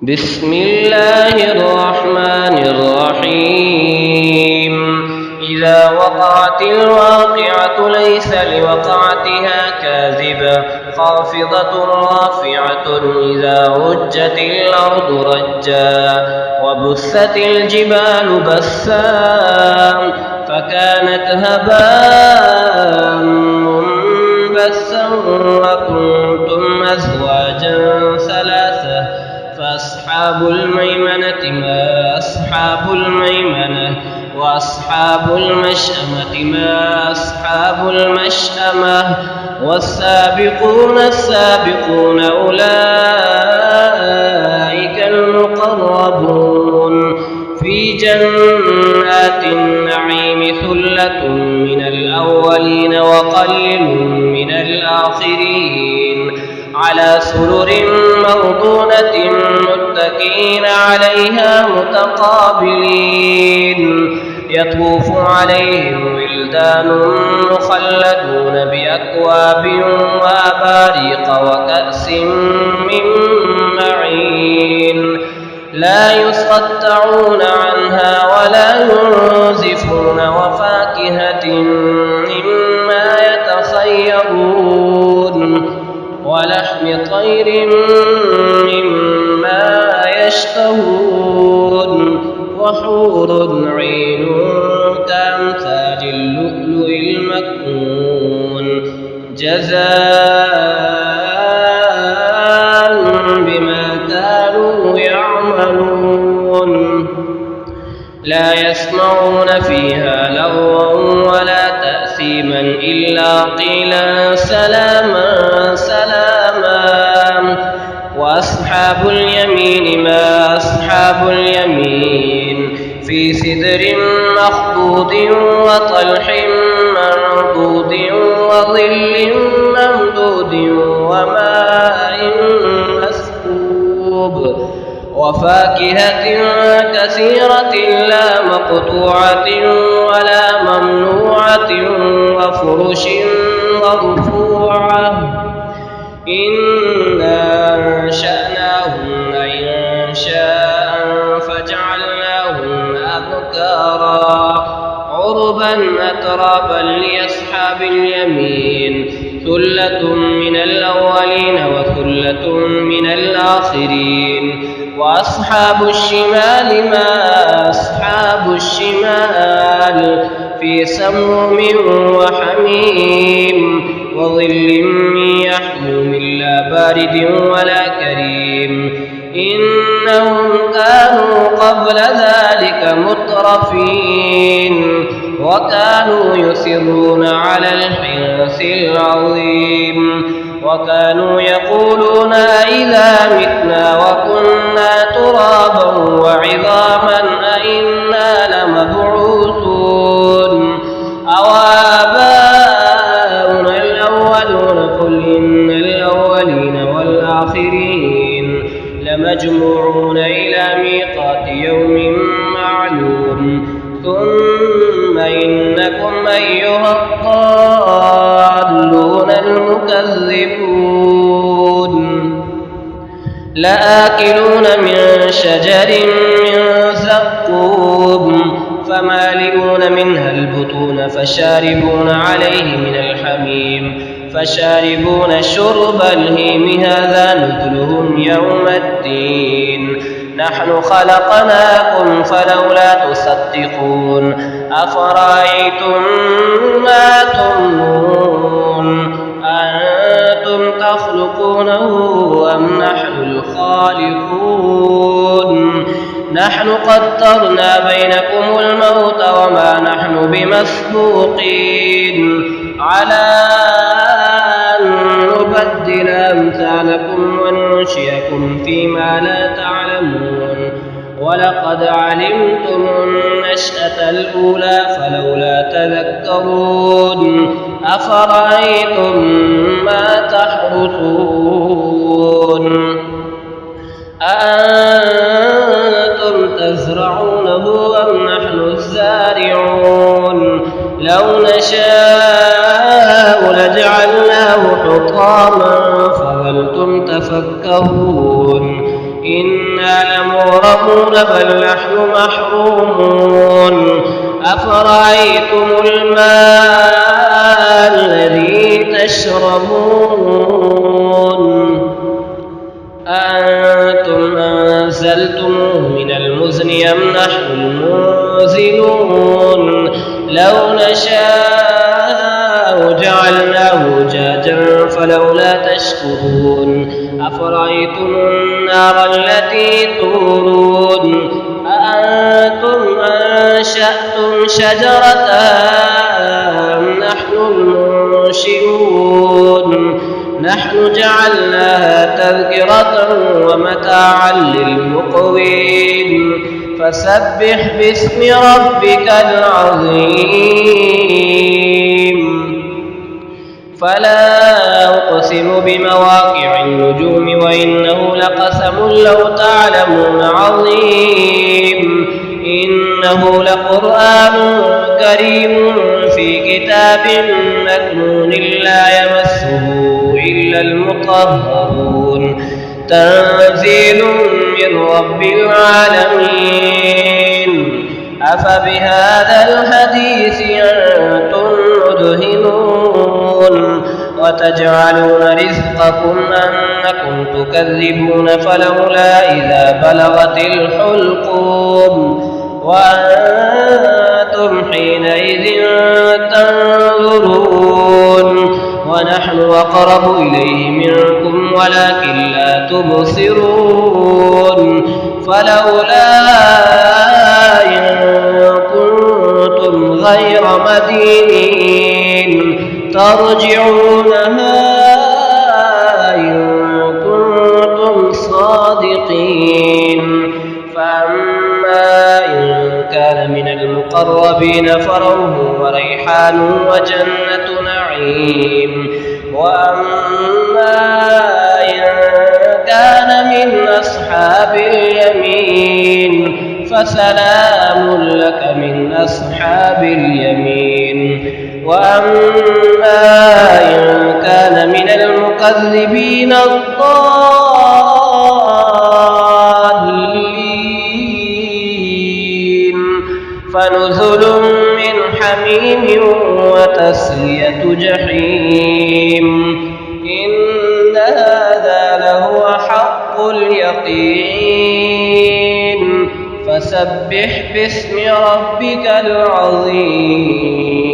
بسم الله الرحمن الرحيم إذا وقعت الواقعة ليس لوقعتها كاذبة خافضة رافعة إذا رجت الأرض رجا وبست الجبال بسا فكانت هباء منبثا وكنتم أزواجا ثلاثة فأصحاب الميمنة ما أصحاب الميمنة وأصحاب المشأمة ما أصحاب المشأمة والسابقون السابقون أولئك المقربون في جنات النعيم ثلة من الأولين وقليل من الآخرين على سرر موضونة متكئين عليها متقابلين يطوف عليهم ولدان مخلدون بأكواب وأباريق وكأس من معين لا يصدعون عنها ولا ينزفون وفاكهة مما يتخيرون ولحم طير مما يشتهون وحور عين كأمثال اللؤلؤ المكنون جزاء بما كانوا يعملون لا يسمعون فيها لغوا ولا تأثيما إلا قيلا سلاما سلاما وأصحاب اليمين ما أصحاب اليمين في سدر مخضود وطلح منضود وظل ممدود وماء مسكوب وفاكهة كثيرة لا مقطوعة ولا ممنوعة وفرش مرفوعة إنا أنشأناهن إنشاء فجعلناهن أبكارا عربا أترابا لأصحاب اليمين ثلة من الأولين وثلة من الآخرين وأصحاب الشمال ما أصحاب الشمال في سموم وحميم وظل من يحموم لا بارد ولا كريم إنهم كانوا قبل ذلك مترفين وكانوا يصرون على الحنث العظيم وكانوا يقولون أئذا متنا وكنا ترابا وعظاما أئنا لمبعوثون أوآباؤنا الأولون قل إن الأولين والآخرين لمجموعون إلى ميقات يوم معلوم ثم إنكم أيها الضالون المكذبون لآكلون من شجر من زقوم فمالئون منها البطون فشاربون عليه من الحميم فشاربون شرب الهيم هذا نزلهم يوم الدين نحن خلقناكم فلولا تصدقون أفرأيتم ما تمنون أنتم تخلقونه أم نحن الخالقون نحن قدرنا بينكم الموت وما نحن بمسبوقين على أن نبدل أمثالكم وننشئكم فيما لا تعلمون ولقد علمتم النشأة الأولى فلولا تذكرون أفرأيتم ما تحرثون أأنتم تزرعونه أم نحن الزارعون لو نشاء لجعلناه حطاما فظلتم تفكهون إنا مكرمون بل نحن محرومون أفرأيتم الماء الذي تشربون أأنتم أنزلتموه من المزن أم نحن المنزلون لو نشاء جعلناه أجاجا فلولا تشكرون أفرأيتم النار التي تورون أأنتم أنشأتم شجرتها أم نحن المنشئون نحن جعلناها تذكرة ومتاعا للمقوين فسبح باسم ربك العظيم فلا أقسم بمواقع النجوم وإنه لقسم لو تعلمون عظيم إنه لقرآن كريم في كتاب مكنون لا يمسه إلا المطهرون تنزيل من رب العالمين أفبهذا الحديث أنتم مدهنون وتجعلون رزقكم أنكم تكذبون فلولا إذا بلغت الحلقوم وأنتم حينئذ تنظرون ونحن أقرب إليه منكم ولكن لا تبصرون فلولا إن كنتم غير مدينين ترجعونها إن كنتم صادقين فأما إن كان من المقربين فروح وريحان وجنة نعيم وأما إن كان من أصحاب اليمين فسلام لك من أصحاب اليمين وأما إن كان من المكذبين الضالين فنزل من حميم وتسلية جحيم إن هذا لهو حق اليقين فسبح باسم ربك العظيم